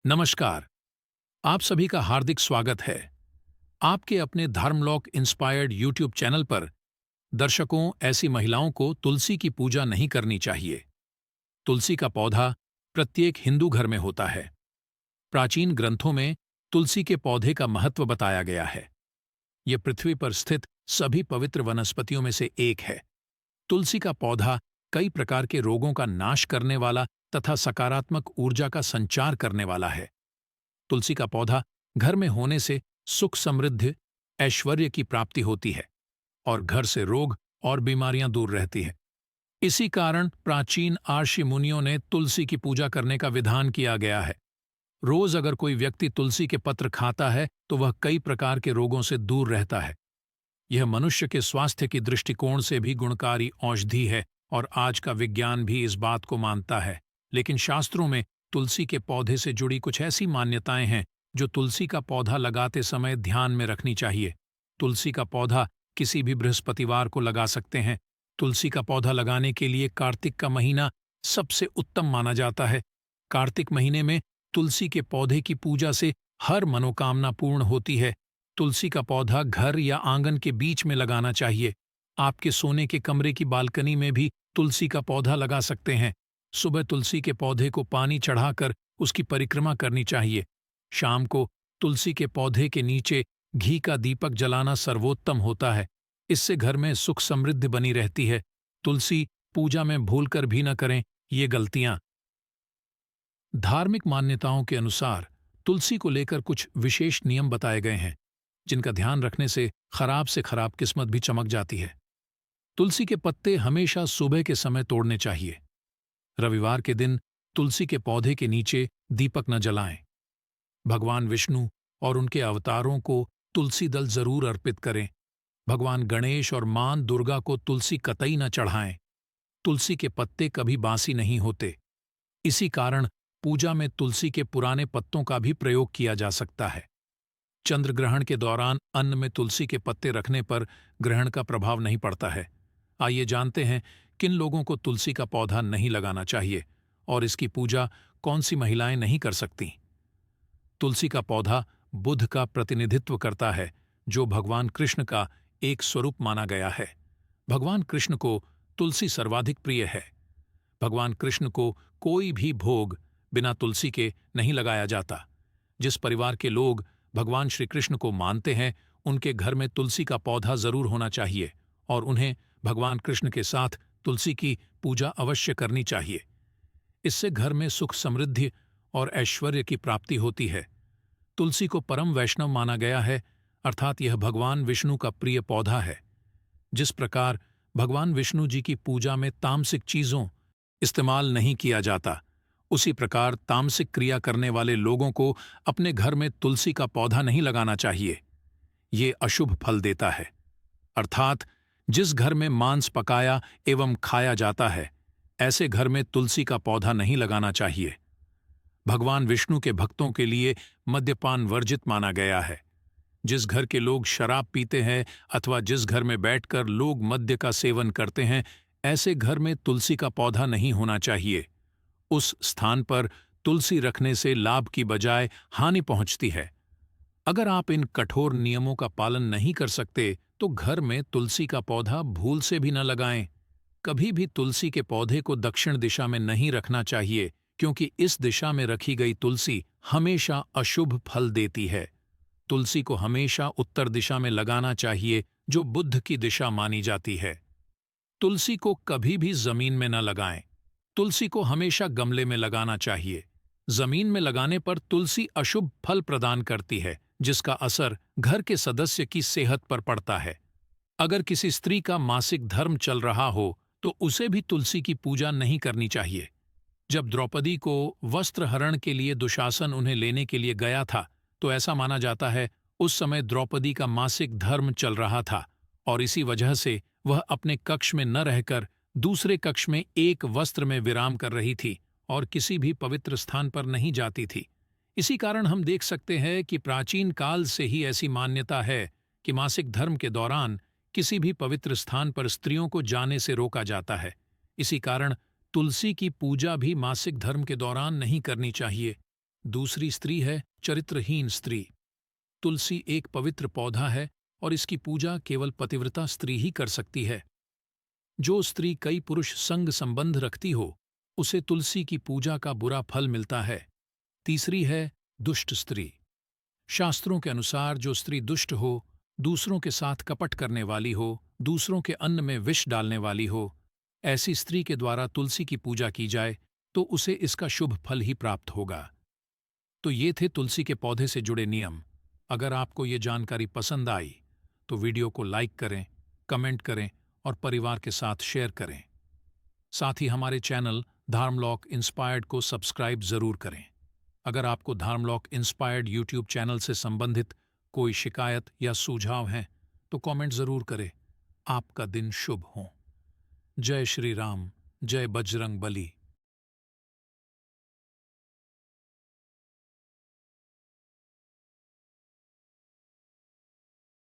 नमस्कार। आप सभी का हार्दिक स्वागत है आपके अपने धर्मलॉक इंस्पायर्ड यूट्यूब चैनल पर। दर्शकों, ऐसी महिलाओं को तुलसी की पूजा नहीं करनी चाहिए। तुलसी का पौधा प्रत्येक हिंदू घर में होता है। प्राचीन ग्रंथों में तुलसी के पौधे का महत्व बताया गया है। यह पृथ्वी पर स्थित सभी पवित्र वनस्पतियों में से एक है। तुलसी का पौधा कई प्रकार के रोगों का नाश करने वाला तथा सकारात्मक ऊर्जा का संचार करने वाला है। तुलसी का पौधा घर में होने से सुख समृद्धि ऐश्वर्य की प्राप्ति होती है और घर से रोग और बीमारियां दूर रहती है। इसी कारण प्राचीन आर्षि मुनियों ने तुलसी की पूजा करने का विधान किया गया है। रोज अगर कोई व्यक्ति तुलसी के पत्र खाता है तो वह कई प्रकार के रोगों से दूर रहता है। यह मनुष्य के स्वास्थ्य की दृष्टिकोण से भी गुणकारी औषधि है और आज का विज्ञान भी इस बात को मानता है। लेकिन शास्त्रों में तुलसी के पौधे से जुड़ी कुछ ऐसी मान्यताएं हैं जो तुलसी का पौधा लगाते समय ध्यान में रखनी चाहिए। तुलसी का पौधा किसी भी बृहस्पतिवार को लगा सकते हैं। तुलसी का पौधा लगाने के लिए कार्तिक का महीना सबसे उत्तम माना जाता है। कार्तिक महीने में तुलसी के पौधे की पूजा से हर मनोकामना पूर्ण होती है। तुलसी का पौधा घर या आंगन के बीच में लगाना चाहिए। आपके सोने के कमरे की बालकनी में भी तुलसी का पौधा लगा सकते हैं। सुबह तुलसी के पौधे को पानी चढ़ाकर उसकी परिक्रमा करनी चाहिए। शाम को तुलसी के पौधे के नीचे घी का दीपक जलाना सर्वोत्तम होता है। इससे घर में सुख समृद्धि बनी रहती है। तुलसी पूजा में भूलकर भी न करें ये गलतियां। धार्मिक मान्यताओं के अनुसार तुलसी को लेकर कुछ विशेष नियम बताए गए हैं जिनका ध्यान रखने से खराब किस्मत भी चमक जाती है। तुलसी के पत्ते हमेशा सुबह के समय तोड़ने चाहिए। रविवार के दिन तुलसी के पौधे के नीचे दीपक न जलाएं। भगवान विष्णु और उनके अवतारों को तुलसी दल जरूर अर्पित करें। भगवान गणेश और मां दुर्गा को तुलसी कतई न चढ़ाएं। तुलसी के पत्ते कभी बासी नहीं होते। इसी कारण पूजा में तुलसी के पुराने पत्तों का भी प्रयोग किया जा सकता है। चंद्र ग्रहण के दौरान अन्न में तुलसी के पत्ते रखने पर ग्रहण का प्रभाव नहीं पड़ता है। आइए जानते हैं किन लोगों को तुलसी का पौधा नहीं लगाना चाहिए और इसकी पूजा कौन सी महिलाएं नहीं कर सकती। तुलसी का पौधा बुध का प्रतिनिधित्व करता है, जो भगवान कृष्ण का एक स्वरूप माना गया है। भगवान कृष्ण को तुलसी सर्वाधिक प्रिय है। भगवान कृष्ण को कोई भी भोग बिना तुलसी के नहीं लगाया जाता। जिस परिवार के लोग भगवान श्री कृष्ण को मानते हैं उनके घर में तुलसी का पौधा जरूर होना चाहिए और उन्हें भगवान कृष्ण के साथ तुलसी की पूजा अवश्य करनी चाहिए। इससे घर में सुख समृद्धि और ऐश्वर्य की प्राप्ति होती है। तुलसी को परम वैष्णव माना गया है, अर्थात यह भगवान विष्णु का प्रिय पौधा है। जिस प्रकार भगवान विष्णु जी की पूजा में तामसिक चीजों इस्तेमाल नहीं किया जाता, उसी प्रकार तामसिक क्रिया करने वाले लोगों को अपने घर में तुलसी का पौधा नहीं लगाना चाहिए। ये अशुभ फल देता है। अर्थात जिस घर में मांस पकाया एवं खाया जाता है, ऐसे घर में तुलसी का पौधा नहीं लगाना चाहिए। भगवान विष्णु के भक्तों के लिए मद्यपान वर्जित माना गया है। जिस घर के लोग शराब पीते हैं अथवा जिस घर में बैठकर लोग मद्य का सेवन करते हैं, ऐसे घर में तुलसी का पौधा नहीं होना चाहिए। उस स्थान पर तुलसी रखने से लाभ की बजाय हानि पहुंचती है। अगर आप इन कठोर नियमों का पालन नहीं कर सकते तो घर में तुलसी का पौधा भूल से भी न लगाएं। कभी भी तुलसी के पौधे को दक्षिण दिशा में नहीं रखना चाहिए, क्योंकि इस दिशा में रखी गई तुलसी हमेशा अशुभ फल देती है। तुलसी को हमेशा उत्तर दिशा में लगाना चाहिए, जो बुध की दिशा मानी जाती है। तुलसी को कभी भी जमीन में न लगाएं। तुलसी को हमेशा गमले में लगाना चाहिए। जमीन में लगाने पर तुलसी अशुभ फल प्रदान करती है, जिसका असर घर के सदस्य की सेहत पर पड़ता है। अगर किसी स्त्री का मासिक धर्म चल रहा हो तो उसे भी तुलसी की पूजा नहीं करनी चाहिए। जब द्रौपदी को वस्त्र हरण के लिए दुशासन उन्हें लेने के लिए गया था, तो ऐसा माना जाता है उस समय द्रौपदी का मासिक धर्म चल रहा था और इसी वजह से वह अपने कक्ष में न रहकर दूसरे कक्ष में एक वस्त्र में विराम कर रही थी और किसी भी पवित्र स्थान पर नहीं जाती थी। इसी कारण हम देख सकते हैं कि प्राचीन काल से ही ऐसी मान्यता है कि मासिक धर्म के दौरान किसी भी पवित्र स्थान पर स्त्रियों को जाने से रोका जाता है। इसी कारण तुलसी की पूजा भी मासिक धर्म के दौरान नहीं करनी चाहिए। दूसरी स्त्री है चरित्रहीन स्त्री। तुलसी एक पवित्र पौधा है और इसकी पूजा केवल पतिव्रता स्त्री ही कर सकती है। जो स्त्री कई पुरुष संग संबंध रखती हो, उसे तुलसी की पूजा का बुरा फल मिलता है। तीसरी है दुष्ट स्त्री। शास्त्रों के अनुसार जो स्त्री दुष्ट हो, दूसरों के साथ कपट करने वाली हो, दूसरों के अन्न में विष डालने वाली हो, ऐसी स्त्री के द्वारा तुलसी की पूजा की जाए तो उसे इसका शुभ फल ही प्राप्त होगा। तो ये थे तुलसी के पौधे से जुड़े नियम। अगर आपको ये जानकारी पसंद आई तो वीडियो को लाइक करें, कमेंट करें और परिवार के साथ शेयर करें। साथ ही हमारे चैनल धर्मलॉक इंस्पायर्ड को सब्सक्राइब जरूर करें। अगर आपको धर्मलॉक इंस्पायर्ड यूट्यूब चैनल से संबंधित कोई शिकायत या सुझाव हैं तो कमेंट जरूर करें। आपका दिन शुभ हो। जय श्री राम, जय बजरंग बली।